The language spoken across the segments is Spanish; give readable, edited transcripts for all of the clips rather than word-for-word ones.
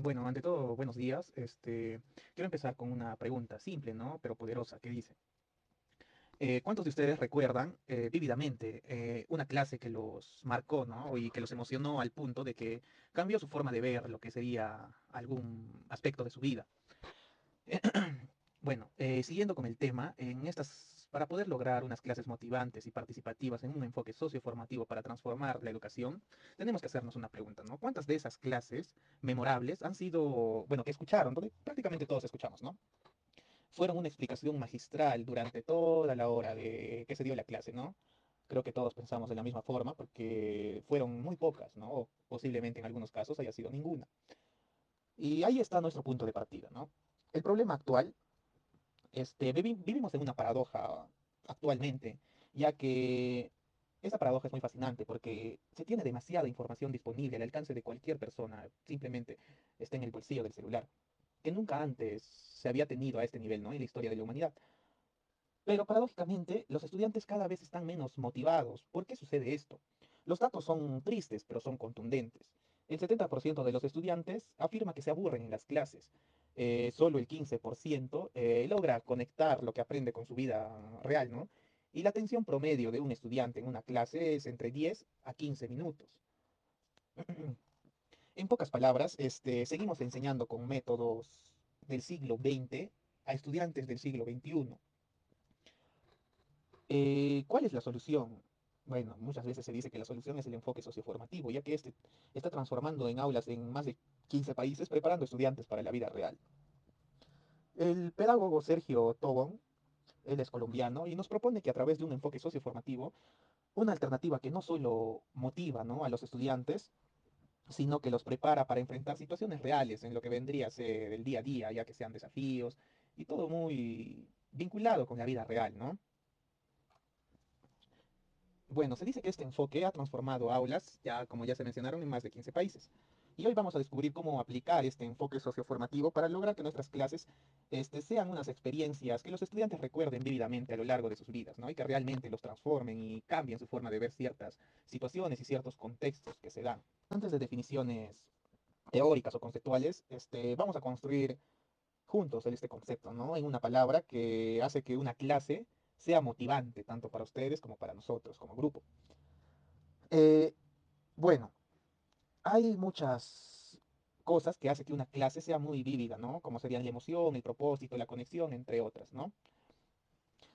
Bueno, ante todo, buenos días. Quiero empezar con una pregunta simple, ¿no? Pero poderosa, que dice, ¿cuántos de ustedes recuerdan vívidamente una clase que los marcó, ¿no? Y que los emocionó al punto de que cambió su forma de ver lo que sería algún aspecto de su vida? Bueno, siguiendo con el tema, para poder lograr unas clases motivantes y participativas en un enfoque socioformativo para transformar la educación, tenemos que hacernos una pregunta, ¿no? ¿Cuántas de esas clases memorables han sido, bueno, que escucharon, donde prácticamente todos escuchamos, ¿no? Fueron una explicación magistral durante toda la hora de que se dio la clase, ¿no? Creo que todos pensamos de la misma forma porque fueron muy pocas, ¿no? O posiblemente en algunos casos haya sido ninguna. Y ahí está nuestro punto de partida, ¿no? El problema actual, vivimos en una paradoja actualmente, ya que esa paradoja es muy fascinante porque se tiene demasiada información disponible al alcance de cualquier persona, simplemente está en el bolsillo del celular, que nunca antes se había tenido a este nivel, ¿no? En la historia de la humanidad. Pero paradójicamente, los estudiantes cada vez están menos motivados. ¿Por qué sucede esto? Los datos son tristes, pero son contundentes. El 70% de los estudiantes afirma que se aburren en las clases. Solo el 15% logra conectar lo que aprende con su vida real, ¿no? Y la atención promedio de un estudiante en una clase es entre 10 a 15 minutos. En pocas palabras, seguimos enseñando con métodos del siglo XX a estudiantes del siglo XXI. ¿Cuál es la solución? Bueno, muchas veces se dice que la solución es el enfoque socioformativo, ya que este está transformando en aulas en más de 15 países, preparando estudiantes para la vida real. El pedagogo Sergio Tobón, él es colombiano, y nos propone que a través de un enfoque socioformativo, una alternativa que no solo motiva, ¿no?, a los estudiantes, sino que los prepara para enfrentar situaciones reales en lo que vendría a ser el día a día, ya que sean desafíos y todo muy vinculado con la vida real, ¿no? Bueno, se dice que este enfoque ha transformado aulas, ya como ya se mencionaron, en más de 15 países. Y hoy vamos a descubrir cómo aplicar este enfoque socioformativo para lograr que nuestras clases sean unas experiencias que los estudiantes recuerden vívidamente a lo largo de sus vidas, ¿no? Y que realmente los transformen y cambien su forma de ver ciertas situaciones y ciertos contextos que se dan. Antes de definiciones teóricas o conceptuales, vamos a construir juntos este concepto, ¿no? En una palabra que hace que una clase sea motivante, tanto para ustedes como para nosotros como grupo. Eh, bueno, hay muchas cosas que hacen que una clase sea muy vívida, ¿no? Como serían la emoción, el propósito, la conexión, entre otras, ¿no?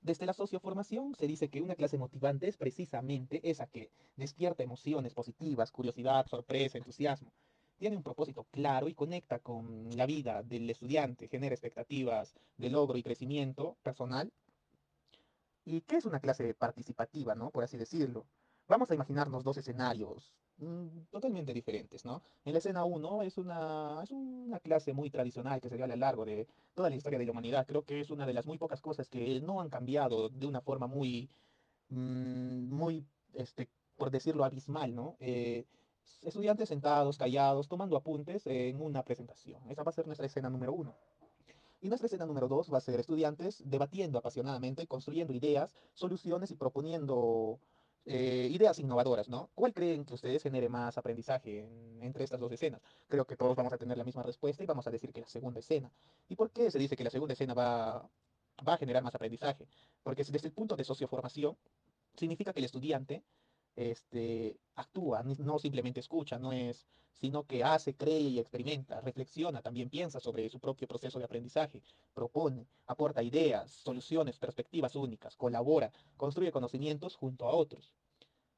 Desde la socioformación se dice que una clase motivante es precisamente esa que despierta emociones positivas, curiosidad, sorpresa, entusiasmo. Tiene un propósito claro y conecta con la vida del estudiante, genera expectativas de logro y crecimiento personal. ¿Y qué es una clase participativa, no? Por así decirlo. Vamos a imaginarnos dos escenarios totalmente diferentes, ¿no? En la escena uno es una clase muy tradicional que se dio a lo largo de toda la historia de la humanidad. Creo que es una de las muy pocas cosas que no han cambiado de una forma muy, por decirlo, abismal, ¿no? Estudiantes sentados, callados, tomando apuntes en una presentación. Esa va a ser nuestra escena número uno. Y nuestra escena número dos va a ser estudiantes debatiendo apasionadamente, construyendo ideas, soluciones y proponiendo ideas innovadoras, ¿no? ¿Cuál creen que ustedes genere más aprendizaje entre estas dos escenas? Creo que todos vamos a tener la misma respuesta y vamos a decir que la segunda escena. ¿Y por qué se dice que la segunda escena va a generar más aprendizaje? Porque desde el punto de socioformación, significa que el estudiante actúa, no simplemente escucha, no es, sino que hace, cree y experimenta, reflexiona, también piensa sobre su propio proceso de aprendizaje, propone, aporta ideas, soluciones, perspectivas únicas, colabora, construye conocimientos junto a otros.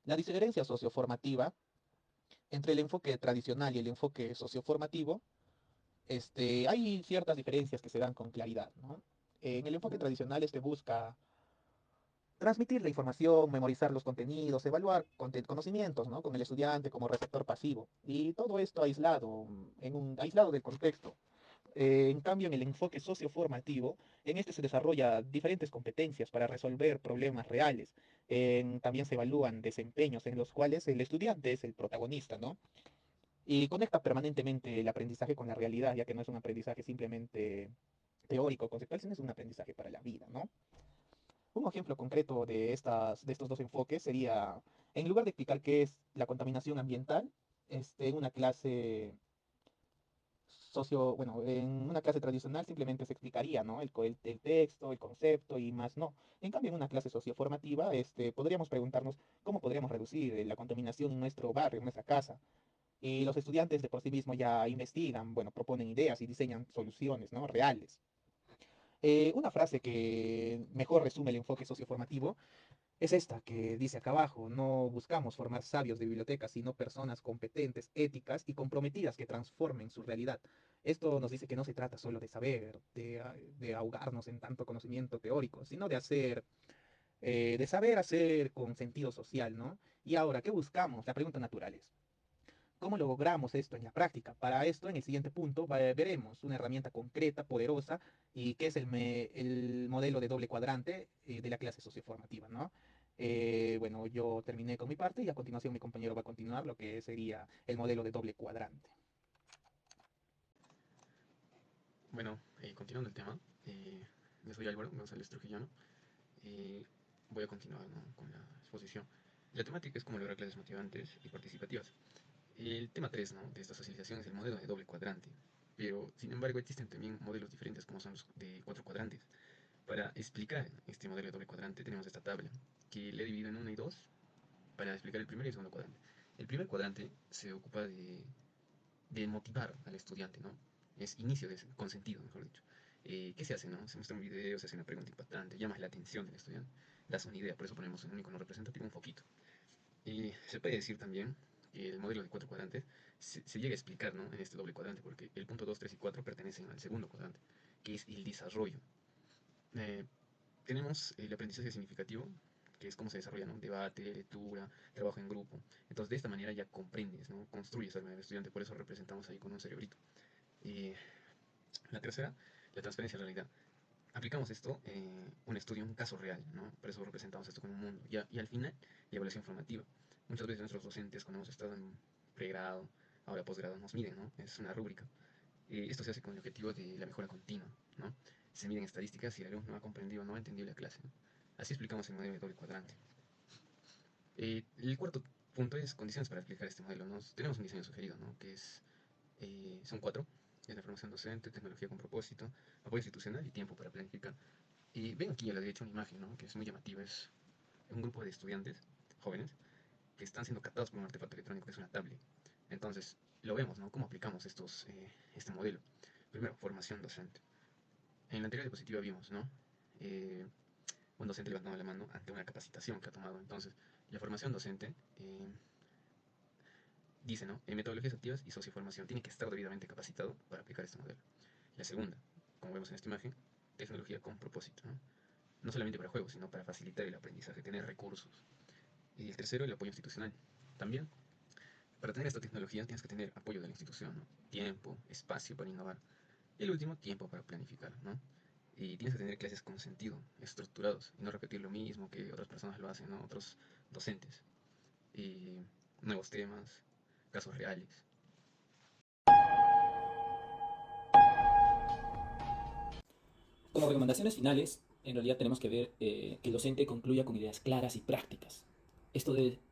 La diferencia socioformativa entre el enfoque tradicional y el enfoque socioformativo, hay ciertas diferencias que se dan con claridad, ¿no? En el enfoque tradicional, busca transmitir la información, memorizar los contenidos, evaluar conocimientos, ¿no? Con el estudiante como receptor pasivo. Y todo esto aislado, aislado del contexto. En cambio, en el enfoque socioformativo, en este se desarrolla diferentes competencias para resolver problemas reales. También se evalúan desempeños en los cuales el estudiante es el protagonista, ¿no? Y conecta permanentemente el aprendizaje con la realidad, ya que no es un aprendizaje simplemente teórico, conceptual, sino es un aprendizaje para la vida, ¿no? Un ejemplo concreto de estos dos enfoques sería, en lugar de explicar qué es la contaminación ambiental, en una clase bueno, en una clase tradicional simplemente se explicaría, ¿no? El texto, el concepto y más no. En cambio, en una clase socioformativa, podríamos preguntarnos cómo podríamos reducir la contaminación en nuestro barrio, en nuestra casa. Y los estudiantes de por sí mismos ya investigan, bueno, proponen ideas y diseñan soluciones, ¿no? Reales. Una frase que mejor resume el enfoque socioformativo es esta que dice acá abajo: no buscamos formar sabios de biblioteca, sino personas competentes, éticas y comprometidas que transformen su realidad. Esto nos dice que no se trata solo de saber, de ahogarnos en tanto conocimiento teórico, sino de saber hacer con sentido social, ¿no? Y ahora, ¿qué buscamos? La pregunta natural es: ¿cómo logramos esto en la práctica? Para esto, en el siguiente punto, veremos una herramienta concreta, poderosa, y que es el modelo de doble cuadrante de la clase socioformativa, ¿no? Bueno, yo terminé con mi parte y a continuación mi compañero va a continuar lo que sería el modelo de doble cuadrante. Bueno, continuando el tema, yo soy Álvaro González Trujillano. eh, Voy a continuar, ¿no?, con la exposición. La temática es cómo lograr clases motivantes y participativas. El tema 3, ¿no?, de esta socialización es el modelo de doble cuadrante, pero sin embargo existen también modelos diferentes como son los de cuatro cuadrantes. Para explicar este modelo de doble cuadrante tenemos esta tabla que le he dividido en 1 y 2 para explicar el primer y el segundo cuadrante. El primer cuadrante se ocupa de motivar al estudiante, ¿no? Es inicio de, con sentido, mejor dicho. ¿Qué se hace, no? Se muestra un video, se hace una pregunta impactante, llamas la atención del estudiante, das una idea, por eso ponemos en un icono representativo un foquito. Se puede decir también que el modelo de cuatro cuadrantes se llega a explicar, ¿no?, en este doble cuadrante, porque el punto 2, 3 y 4 pertenecen al segundo cuadrante, que es el desarrollo. Eh, Tenemos el aprendizaje significativo, que es cómo se desarrolla, ¿no?, debate, lectura, trabajo en grupo. Entonces, de esta manera ya comprendes, ¿no?, construyes al estudiante, por eso representamos ahí con un cerebrito. Y la tercera, la transferencia a la realidad. Aplicamos esto, un estudio, un caso real, ¿no? Por eso representamos esto como un mundo. Y al final, la evaluación formativa. Muchas veces nuestros docentes, cuando hemos estado en pregrado, ahora posgrado, nos miden, ¿no? Es una rúbrica. Esto se hace con el objetivo de la mejora continua, ¿no? Se miden estadísticas si el alumno no ha comprendido o no ha entendido la clase, ¿no? Así explicamos el modelo de doble cuadrante. El cuarto punto es condiciones para aplicar este modelo. Tenemos un diseño sugerido, ¿no?, que son 4. Es la formación docente, tecnología con propósito, apoyo institucional y tiempo para planificar. Y ven aquí a la derecha una imagen, ¿no?, que es muy llamativa. Es un grupo de estudiantes jóvenes que están siendo captados por un artefacto electrónico que es una tablet. Entonces, lo vemos, ¿no?, cómo aplicamos este modelo. Primero, formación docente. En la anterior diapositiva vimos, ¿no?, eh, un docente levantando la mano ante una capacitación que ha tomado. Entonces, la formación docente dice, ¿no?, en metodologías activas y socioformación tiene que estar debidamente capacitado para aplicar este modelo. La segunda, como vemos en esta imagen, tecnología con propósito, ¿no? No solamente para juegos, sino para facilitar el aprendizaje, tener recursos. Y el tercero, el apoyo institucional. También, para tener esta tecnología tienes que tener apoyo de la institución, ¿no?, tiempo, espacio para innovar. Y el último, tiempo para planificar, ¿no? Y tienes que tener clases con sentido, estructurados, y no repetir lo mismo que otras personas lo hacen, ¿no?, otros docentes. Y nuevos temas, casos reales. Como recomendaciones finales, en realidad tenemos que ver que el docente concluya con ideas claras y prácticas.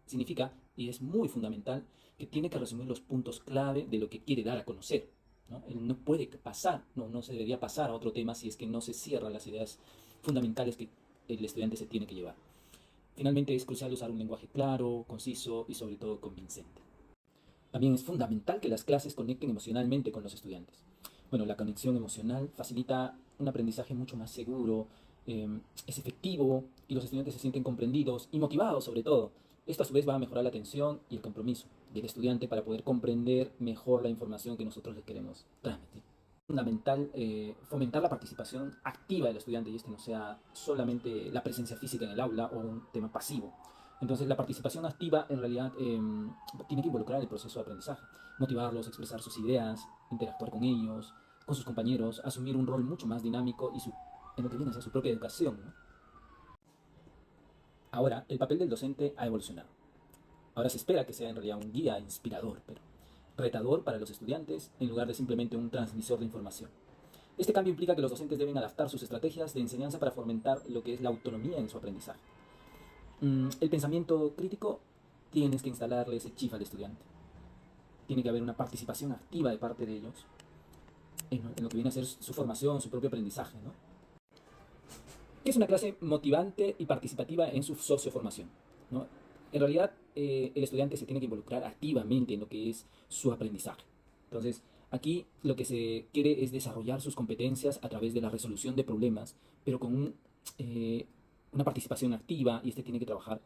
Significa, y es muy fundamental, que tiene que resumir los puntos clave de lo que quiere dar a conocer, ¿no? Él no puede pasar, no se debería pasar a otro tema si es que no se cierran las ideas fundamentales que el estudiante se tiene que llevar. Finalmente, es crucial usar un lenguaje claro, conciso y sobre todo convincente. También es fundamental que las clases conecten emocionalmente con los estudiantes. Bueno, la conexión emocional facilita un aprendizaje mucho más seguro, es efectivo y los estudiantes se sienten comprendidos y motivados sobre todo. Esto a su vez va a mejorar la atención y el compromiso del estudiante para poder comprender mejor la información que nosotros le queremos transmitir. Es fundamental fomentar la participación activa del estudiante y este no sea solamente la presencia física en el aula o un tema pasivo. Entonces la participación activa en realidad tiene que involucrar el proceso de aprendizaje, motivarlos, expresar sus ideas, interactuar con ellos, con sus compañeros, asumir un rol mucho más dinámico en lo que viene a ser su propia educación, ¿no? Ahora, el papel del docente ha evolucionado. Ahora se espera que sea en realidad un guía inspirador, pero retador para los estudiantes en lugar de simplemente un transmisor de información. Este cambio implica que los docentes deben adaptar sus estrategias de enseñanza para fomentar lo que es la autonomía en su aprendizaje. El pensamiento crítico tienes que instalarle ese chip al estudiante. Tiene que haber una participación activa de parte de ellos. en lo que viene a ser su formación, su propio aprendizaje, ¿no? ¿Qué es una clase motivante y participativa en su socioformación? ¿No? En realidad, el estudiante se tiene que involucrar activamente en lo que es su aprendizaje. Entonces, aquí lo que se quiere es desarrollar sus competencias a través de la resolución de problemas, pero con una participación activa, y este tiene que trabajar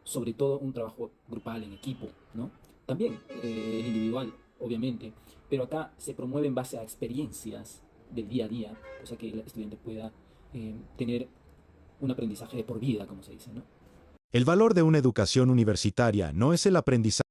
sobre todo un trabajo grupal en equipo, ¿no? También el individual, obviamente, pero acá se promueve en base a experiencias del día a día, cosa que el estudiante pueda tener un aprendizaje de por vida, como se dice, ¿no? El valor de una educación universitaria no es el aprendizaje